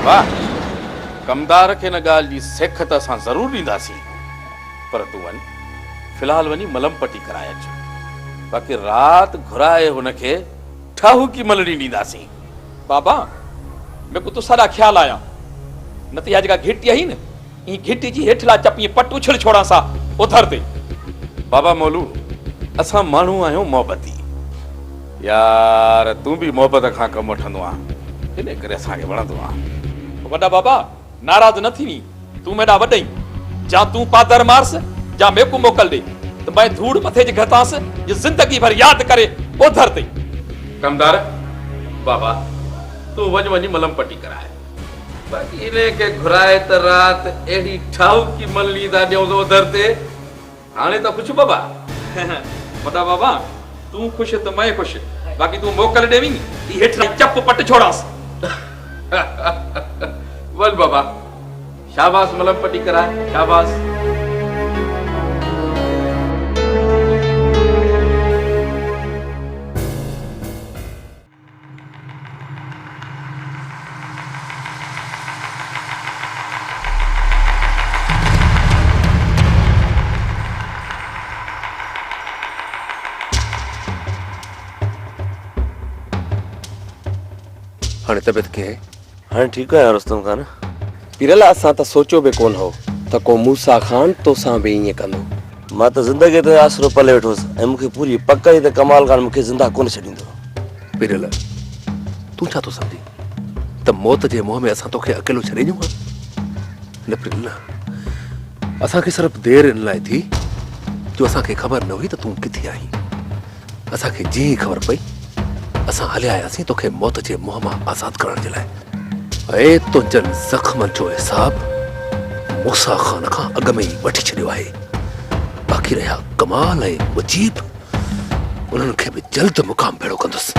बाबा कमदार खे न ॻाल्हि जी सेख त असां ज़रूरु ॾींदासीं, पर तूं वञ फ़िलहाल वञी मलम पटी कराए अच। बाक़ी राति घुराए हुनखे ठाहूकी मलड़ी ॾींदासीं। बाबा मेरे को तो सारा ख्याल आया, न तो यह जगह घिटी आई न, ई घिटी जी हेठला चपी पट उछल छोड़ा सा उधर ते। बाबा मोलू असां माण्हू आहियूं मोहबती यार, तूं बि मोहबत खां कमु वठंदो आहे, इन करे असांखे वणंदो आहे। वॾा बाबा नाराज़ न थी, तूं मेरा वॾई, जा तूं पादर मारस जा मेकू मोकल दे, तो मैं धूड़ मथे जे घतास ये जिंदगी भर याद करे उधर ते। कमदार बाबा तूं वञ वञी मलम पटी कराए, बाक़ी इने के घुराए त रात एड़ी ठाहूकी मलड़ी था ॾियूं तो उधर ते। हाणे त खुश बाबा। वॾा बाबा तूं खुश तो मैं खुश, बाक़ी तूं मोकल देवी ई हेठला चप पट छोड़ास। वल बाबा, शाबाश मलम पटी कराए, शाबाश। हाणे तबियत कीअं आहे? हाणे ठीकु आहे रुस्तम खान। पीरल असां त सोचियो बि कोन हो त को मूसा खान तोसां बि ईअं कंदो। मां त ज़िंदगी ते आसरो पले वेठोसि ऐं मूंखे पूरी पक आई त कमाल खान मूंखे ज़िंदा कोन छॾींदो। पीरल तूं छा थो सम्झी त मौत जे मुंहं में असां तोखे अकेलो छॾे ॾियूं? न पीरल न, असांखे सिर्फ़ु देरि इन लाइ थी जो असांखे ख़बर न हुई त तूं किथे आहीं। असांखे जीअं ई ख़बर पई असां हलिया आयासीं तोखे मौत जे मुंहं मां आज़ादु करण जे लाइ। ऐं तुंहिंजनि ज़ख़्मनि जो हिसाब मूसा खान खां अॻु में ई वठी छॾियो आहे। बाक़ी रहिया कमाल ऐं मुजीब, उन्हनि खे बि जल्द मुक़ाम भेड़ो कंदुसि।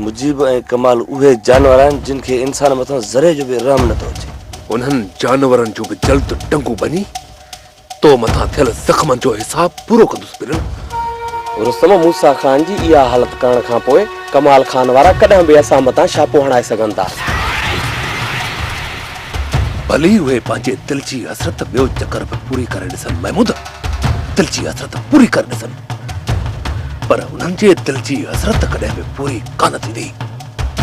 मुजीब ऐं कमाल उहे जानवर आहिनि जिन खे इंसान मथां ज़रे जो बि रहम नथो अचे। उन्हनि जानवरनि जो बि जल्द टंगू बनी तो मथां थियल ज़ख़्मनि जो हिसाब पूरो कंदुसि। पिरल रुस्तम मूसा खान जी इहा हालत करण खां पोइ कमाल खान वारा कॾहिं बि असां मथां छापो हणाए सघनि था। भली उहे पंहिंजे दिल जी हसरत ॿियो चकर बि पूरी करे ॾिसनि महमूद, दिल जी हसरत पूरी करे ॾिसनि, पर उन्हनि जे दिल जी हसरत कॾहिं बि पूरी कान थींदी,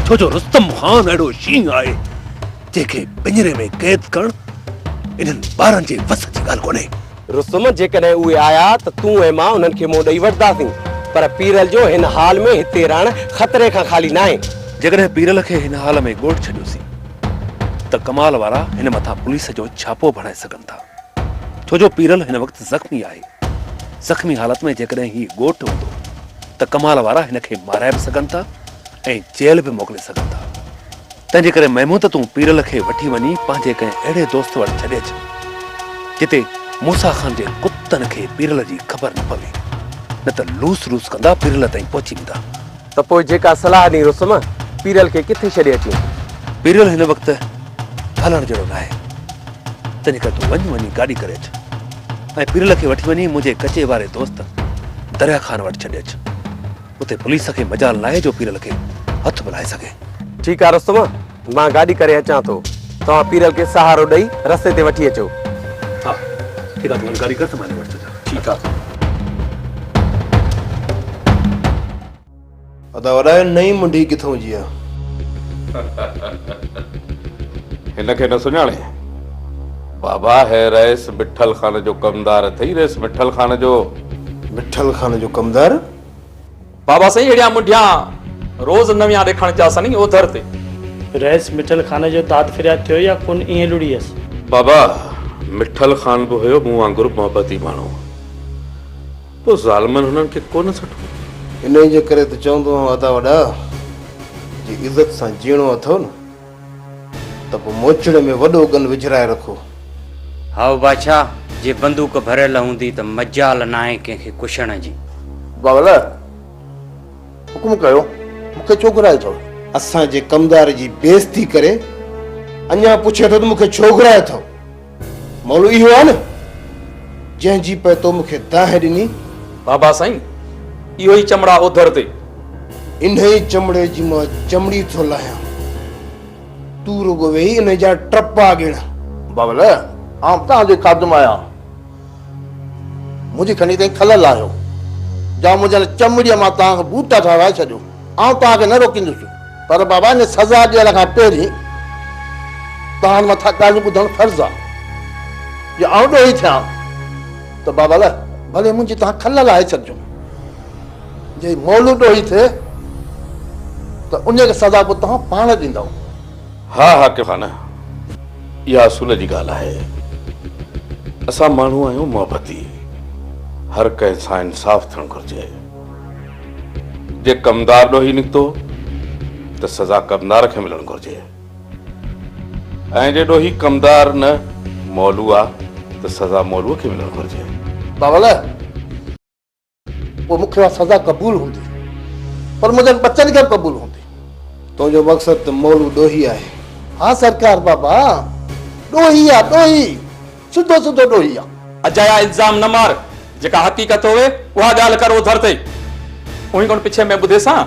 छो जो रुस्तम खान अहिड़ो शींहुं आहे जंहिंखे पिंजरे में क़ैद करण इन्हनि ॿारनि जे वस जी ॻाल्हि कोन्हे। रुस्तम जेकॾहिं उहे आया त तूं ऐं मां उन्हनि खे मुंहुं ॾेई वठंदासीं, पर पीरल जो हिन हाल में हिते रहण ख़तरे खां ख़ाली न आहे। जेकॾहिं पीरल खे हिन हाल में ॻोठ छॾियोसीं त कमाल वारा हिन मथां पुलिस जो छापो भणाए सघनि था, छो जो पीरल हिन वक़्तु ज़ख़्मी आहे। ज़ख़्मी हालत में जेकॾहिं ही ॻोठ हूंदो त कमाल वारा हिन खे माराए बि सघनि था ऐं जेल बि मोकिले सघनि था। तंहिंजे करे महमूद तूं पीरल खे वठी वञी पंहिंजे कंहिं अहिड़े दोस्त वटि छॾे अच जिते मूसा खान जे कुतनि खे पीरल जी ख़बर न पवे, न त लूस लूस कंदा पीरल ताईं पहुची वेंदा। त पोइ जेका सलाह ॾी रुस्तम, पीरल खे किथे छॾे अचूं? पीरल हिन वक़्तु हलण जहिड़ो न आहे, तंहिंजे करे तूं वञी गाॾी करे अच ऐं पीरल खे वठी वञी मुंहिंजे कचे वारे दोस्त दरिया खान वटि छॾे अच। उते पुलिस खे मजाल न आहे जो पीरल खे हथु मिलाए सघे। ठीकु आहे रुस्तम, मां गाॾी करे अचां थो, तव्हां पीरल खे सहारो ॾेई रस्ते ते वठी अचो। हा ठीकु आहे, तूं गाॾी कर त मां वटि अचां। ठीक है। अदा वॾा नई मुंडी किथों जी आहे? हिनखे न सुञाणे? बाबा है रईस मिठल खान जो कमदार अथई, रईस मिठल खान जो। मिठल खान जो कमदार? बाबा सही अड़िया मुंडिया रोज नविया ॾेखारण चा सनी उधर ते। रईस मिठल खान जो दाद फिरियाद थियो या कोन ईअं लुड़ीअस? बाबा मिठल खान बि हुयो मूं वांगुरु मोहबती माण्हू, पोइ ज़ालमनि हुननि खे कोन सठो। इन जे करे त चवंदो आहियां अदा वॾा जी इज़त सां जीअणो अथव न त पोइ मोचड़े में वॾो गन विझराए रखो। हाउ बादशाह, जे बंदूक भरियल हूंदी त मजाल न आहे कंहिंखे कुशण जी। बावला हुकुम कयो, मूंखे छो घुरायो अथव? असांजे कमदार जी बेइज़ती करे अञा पुछे थो त मूंखे छो घुरायो अथव? मौलू इहो आहे न जंहिंजी पे तो मूंखे दाह ॾिनी। बाबा साईं इहो ई चमड़ा उधर ते। इन ई चमड़े जी मां चमड़ी थो लाहियां। तू रुगो वेही इन जा ट्रपा गिण बाबल आउं तव्हांजे खादम आहियां मुंहिंजी खणी ताईं खलल आयो जा मुंहिंजे चमड़ीअ मां तव्हांखे बूटा ठाराए छॾियो आउं तव्हांखे न रोकींदुसि पर बाबा हिन सज़ा ॾियण खां पहिरीं तव्हां मथां ॻाल्हियूं ॿुधणु फर्ज़ु आहे जे आउं ॾोही थियां त बाबा भले मुंहिंजी तव्हां खलल आहे छॾिजो जे मौलू ॾोही थिए त उनखे सज़ा पोइ तव्हां पाण ॾींदव हा हाकिम खान इहा असूल जी ॻाल्हि आहे असां माण्हू आहियूं मोहबती हर कंहिं सां इंसाफ़ थियणु घुरिजे जे कमदार ॾोही निकितो त सज़ा कमदार खे मिलणु घुरिजे ऐं जे ॾोही कमदार न मौलू आहे त सज़ा मौलूअ खे मिलणु घुरिजे बाबल पोइ मूंखे उहा सज़ा क़बूल हूंदी पर मुंहिंजनि बचनि खे क़बूल हूंदी तुंहिंजो मक़सदु त मौलू ॾोही आहे हा सरकार बाबा ॾोही आहे ॾोही सिधो सिधो ॾोही आहे अजाया इल्ज़ाम न मार जेका हकीकत होवे उहा ॻाल्हि कर उधर ते उही कोन पिछे में ॿुधे सां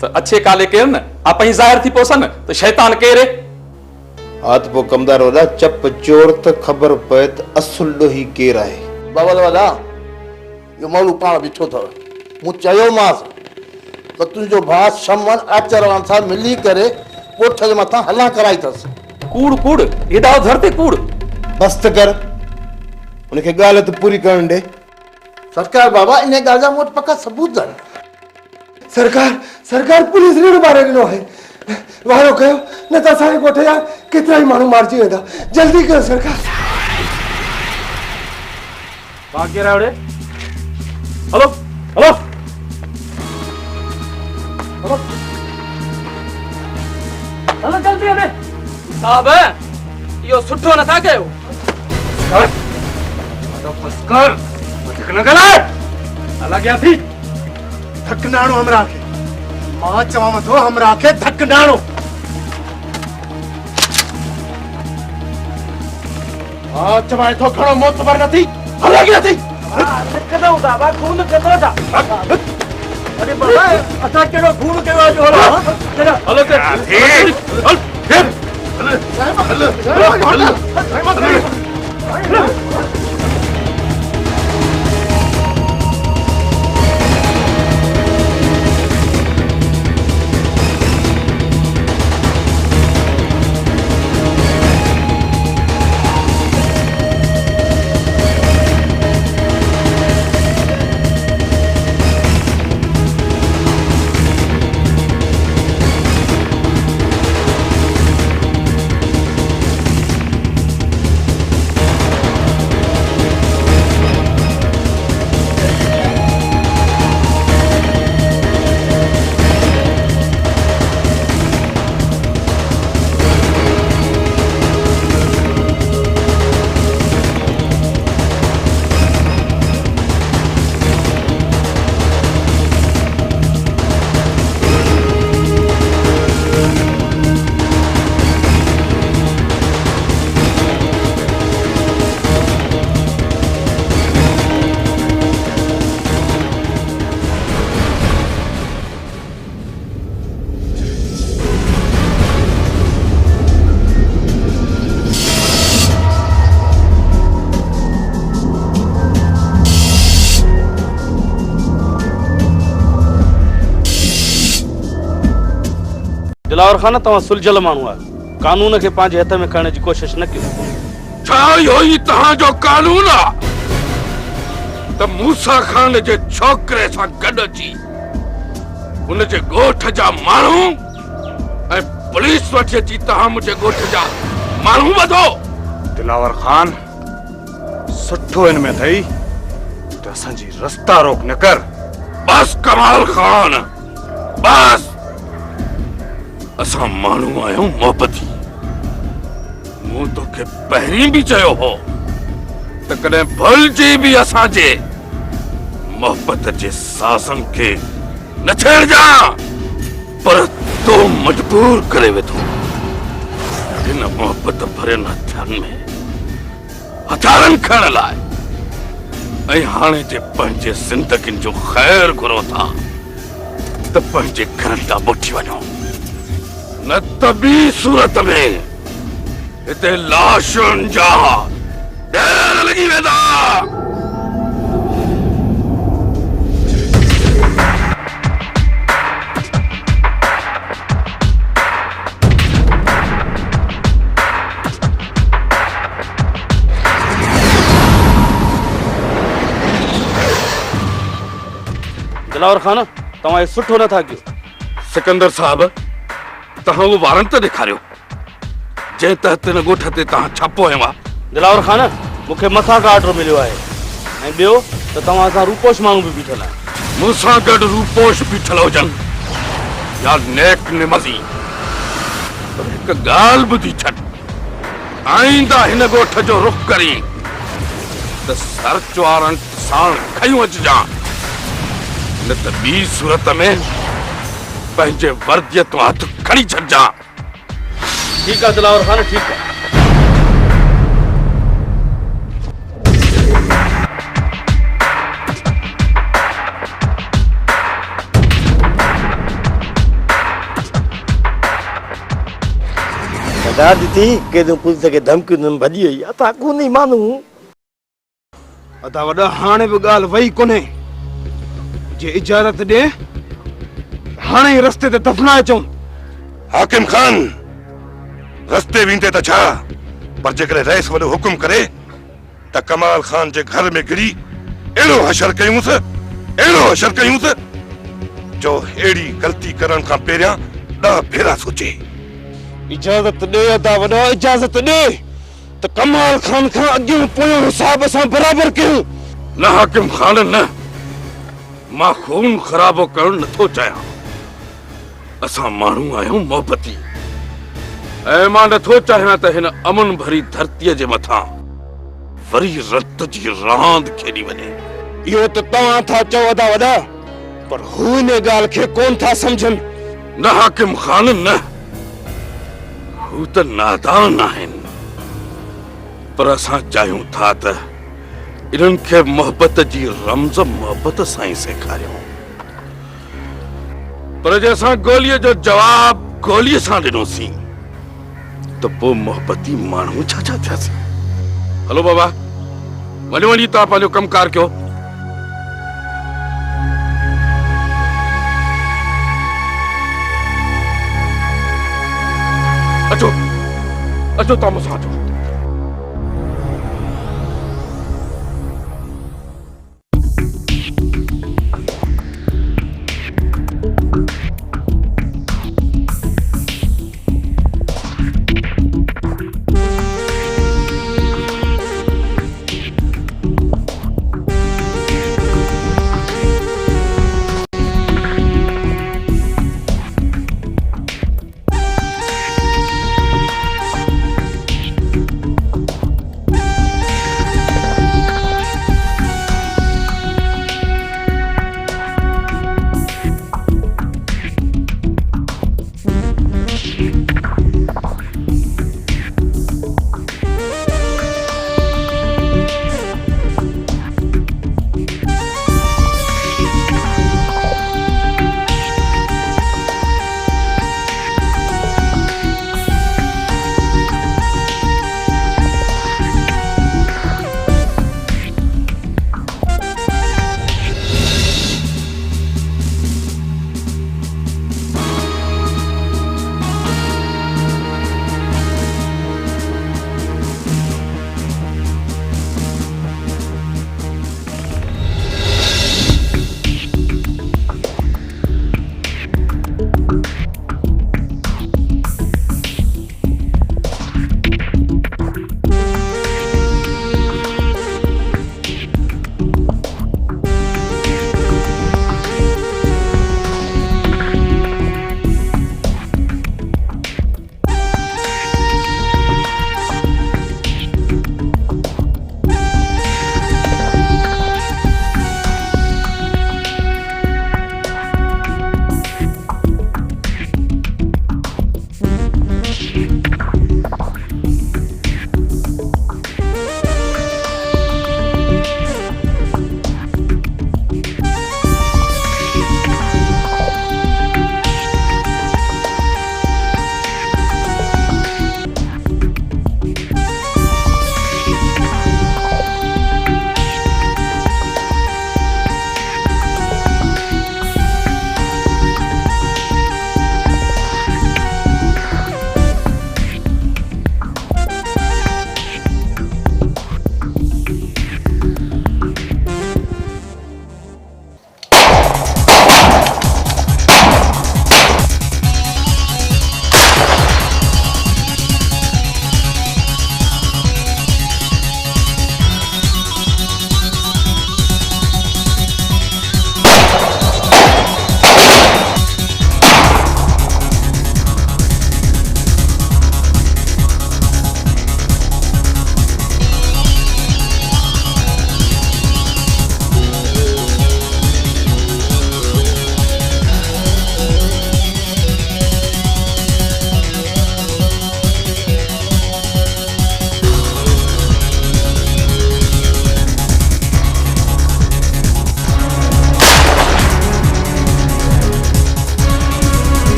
त अच्छे काले केर न आप ही ज़ाहिर थी पोसन त शैतान केरे हा त पोइ कमदार वॾा चप चोर त ख़बर पए त असुल ॾोही केरु आहे बाबल वॾा इहो मौलू पाण बीठो अथव मूं चयोमांसि त तुंहिंजो भाउ शमन आचरण सां मिली करे ॻोठ जे मथां हला कराई अथसि कूड़ कूड़ हेॾा उधर ते कूड़ बस त कर उनखे ॻाल्हि त पूरी करणु ॾे सरकार बाबा इन ॻाल्हि जा मूं वटि पका सबूत आहिनि सरकार पुलिस रेड मारे ॾिनो आहे वारो कयो न त असांजे ॻोठ जा केतिरा ई माण्हू मारिजी वेंदा जल्दी कयो सरकार हलो हलो हलो जल्दी अने साहब इहो सुठो नथा कयो अला गया थी धक नाणो हमरा खे मां चवां थो हमरा खे धक नाणो हां चवां थो खणो मोतबर नथी हला गया थी कदो बाबा खून कदो था अरे बाबा असा केड़ो खून कयो आज होला हलो ते दिलावर खान तव्हां सुलझल माण्हू आहे कानून खे पंहिंजे हथ में खणण जी कोशिश न कयो छा इहो ई तव्हांजो कानून आहे त मूसा खान जे छोकिरे सां गॾु अची हुनजे ॻोठ जा माण्हू ऐं पुलिस वटि अची तव्हां मुंहिंजे ॻोठ जा माण्हू वधो दिलावर खान सुठो इन में अथई त असांजी रस्ता रोक न कर बस कमाल खान बस असां माण्हू आहियूं मोहबती मूं तोखे पहिरीं बि चयो हो त कॾहिं भुलिजी बि असांजे मोहबत जे सासन खे न छेड़जा पर तो मजबूर करे वेठो हिन मोहबत भरियल हथियारनि में हथियारनि खणण लाइ ऐं हाणे जे पंहिंजे ज़िंदगियुनि जो ख़ैर घुरो था त पंहिंजे घरनि ॾांहुं मोटी वञो न त ॿी सूरत में हिते लाशुनि जा ढेर लॻी वेंदा। दिलावर खान तव्हां इहो सुठो नथा कयो। सिकंदर साहब, तव्हां उहो वारंट त ॾेखारियो जंहिं तहत हिन ॻोठ ते तव्हां छापो हयो आहे। दिलावर खान, मूंखे मथां खां ऑर्डर मिलियो आहे ऐं ॿियो त तव्हां सां रूपोश माण्हू बि बीठल आहे। मूंसां गॾु रूपोश बीठल हुजनि या नेक निमज़ी, पर हिकु ॻाल्हि ॿुधी छॾ, आईंदा हिन ॻोठ जो रुख करी त सर्च वारंट साण खयूं अचिजां, न त ॿी सूरत में पंहिंजे वर्दीअ तूं हथ खणी छॾिजां। ठीकु आहे दिलावर खान, ठीकु आहे। दादी थी के तो पुलिस के धमकी न भजी वई अता कोनी मानू अदा वॾा हाणे बि ॻाल्हि वई कोन्हे। जे इजाज़त ॾे हाणे ई रस्ते ते दफ़नाए चऊं। हाकिम खान, रस्ते वेंदे त छा, पर जेकॾहिं रईस वॾो हुकुम करे त कमाल खान जे घर में गिरी अहिड़ो हशर कयूंसि जो अहिड़ी ग़लती करण खां पहिरियां 10 भेरा सोचे। इजाज़त ॾे अदा वॾा, इजाज़त ॾे त कमाल खान खां अॻियों पोयों हिसाब असां बराबरि कयूं। न हाकिम खान, न, मां खून ख़राबो करणु नथो चाहियां। असां माण्हू आहियूं मोहबती, ऐं मां नथो चाहियां त हिन अमन भरी धरतीअ जे मथां वरी रत जी रांदि खेॾी वञे। इहो त तव्हां था चओ अदा वॾा, पर हू इन ॻाल्हि खे कोन था सम्झनि। न हाकिम खान, न, हू त नादान आहिनि, पर असां चाहियूं था त इन्हनि खे मोहबत जी रमज़ मोहबत सां ई सेखारियूं। पर जे असां गोलीअ जो जवाब गोलीअ सां ॾिनोसीं त पोइ मोहबती माण्हू छा थियासीं। हलो बाबा, वञो वञी तव्हां पंहिंजो कमकार कयो। अचो अचो, तव्हां मूंसां अचो।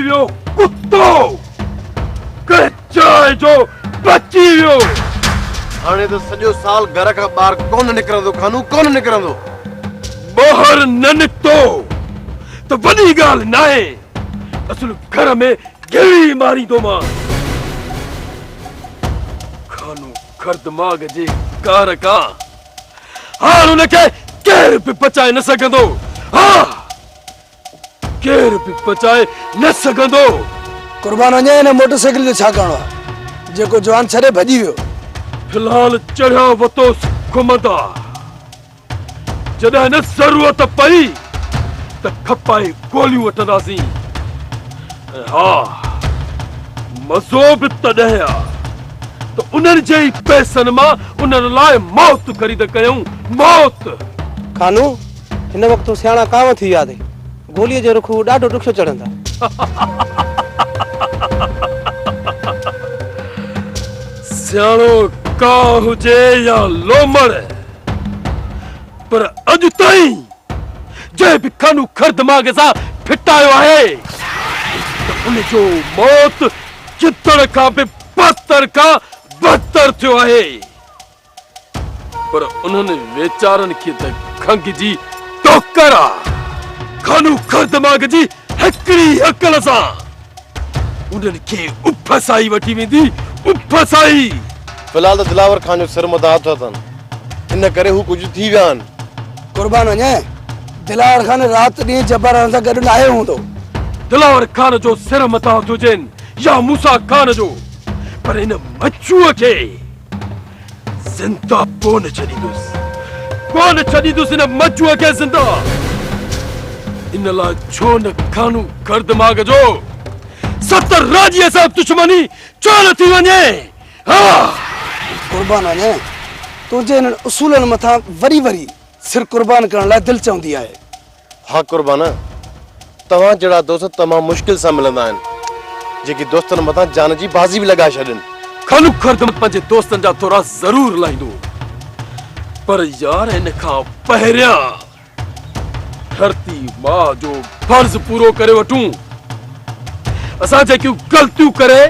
वियो कुत्तो कचाए जो बची वियो। हाणे तो सॼो साल घर खां ॿाहिरि कोन निकिरंदो खानू, कोन निकिरंदो। ॿाहिरि न निकितो त वॾी ॻाल्हि नाहे, असुल घर में गिरी मारींदो मां। खानू खर दिमाग़ जे कार खां हाणे हुनखे केरु बि बचाए न सघंदो। हा, केरु बि बचाए न सघंदो। कुर्बान वञे हिन मोटरसाइकिल जो छा करणो आहे जेको जवान छॾे भॼी वियो? फिलहाल चढ़िया वतोसि घुमंदा, जॾहिं न ज़रूरत पई त खपाए गोलियूं वठंदासीं। हा, मज़ो बि तॾहिं आहे त उन्हनि जे ई पैसनि मां उन्हनि लाइ मौत ख़रीद कयूं। मौत खानू हिन वक़्तु सियाणा कांव थी विया अथई, गोलीअ जो रुख ॾाढो ॾुखियो चढ़ंदा। सियाणो का हुजे या लोमड़, पर अॼु ताईं जंहिं बि खानू खर दिमाग़ सां फिटायो आहे त उनजो मौत चितड़ खां बि बदतर खां बदतर थियो आहे। पर उन्हनि वेचारनि खे त खंघ जी टोकर आहे। खानू खर दिमाग़ जी हिकिड़ी अकल सां उन्हनि खे उफसाई वठी वेंदी, उफसाई। फिलहाल तो दिलावर खान जो सिर मथा हथ अथनि, इन करे हू कुझु थी विया आहिनि। कुर्बान वञे दिलावर खान राति ॾींहुं जबरन सां गॾु न आयो हूंदो। दिलावर खान जो सिर मथा हथ हुजनि या मूसा खान जो, पर इन मच्छूअ खे ज़िंदा कोन छॾींदुसि, कोन छॾींदुसि इन मच्छूअ खे ज़िंदा। इन लाइ छो न खानू खर दिमाग़ जो 70 राजीअ सां दुश्मनी छो न थी वञे? हा, कुर्बान वञे तुंहिंजे हिननि उसूलनि मथां वरी वरी सिर कुर्बान करण लाइ दिलि चवंदी आहे। हा कुर्बान, तव्हां जहिड़ा दोस्त तमामु मुश्किल सां मिलंदा आहिनि, जेकी दोस्तनि मथां जान जी बाज़ी बि लॻाए छॾनि। खानू खर दिमाग़ पंहिंजे दोस्तनि जा थोरा ज़रूर लाहींदो, पर यार इन खां पहिरियां धरती मां जो फर्ज़ पूरो करे वठूं। असां जेकियूं ग़लतियूं करे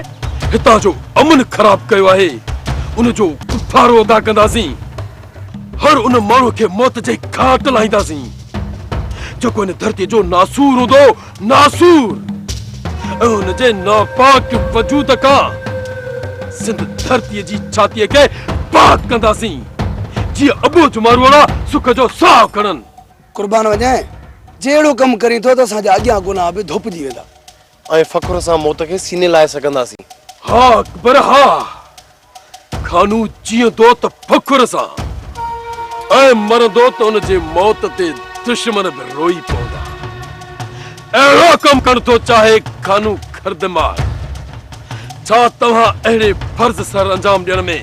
हितां जो अमन ख़राब कयो आहे, उनजो कुफारो अदा कंदासीं। हर उन माण्हू खे मौत जे घाट लाहींदासीं जेको इन धरती जो नासूर हूंदो, नासूर। ऐं हुनजे नापाक वजूद खां सिंध धरतीअ जी छातीअ खे पाक कंदासीं, जीअं अबू जुमारू वारा सुख जो साह खणनि। कुर्बान वञे जहिड़ो कमु करी थो त असांजा अॻियां गुनाह बि धुपजी वेंदा ऐं फ़ख्र सां मौत खे सीने लाए सघंदासीं। हा अकबर, हा। खानू जीअंदो त फ़ख्र सां ऐं मरंदो त उन जे मौत ते दुश्मन बि रोई पवंदा। अहिड़ो कमु करण थो चाहे खानू खर दिमाग़। छा तव्हां अहिड़े फर्ज़ सर अंजाम ॾियण में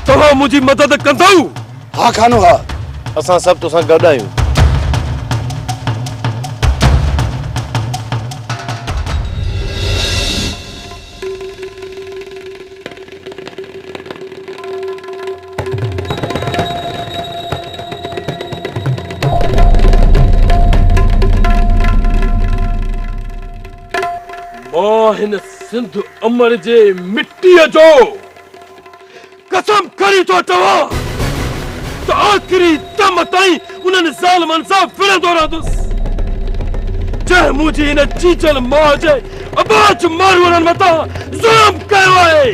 तव्हां मुंहिंजी मदद कंदव? हा खानू, हा। असां सभु तोसां गॾु आहियूं। मां हिन सिंध अमर जे मिट्टीअ जो कसम खणी थो चवां त आख़िरी दम ताईं उन्हनि ज़ालिमनि सां विढ़ंदो रहंदुसि जंहिं मुंहिंजी हिन चीचल माउ जे अबाज माण्हुनि मथां ज़ुल्म कयो आहे।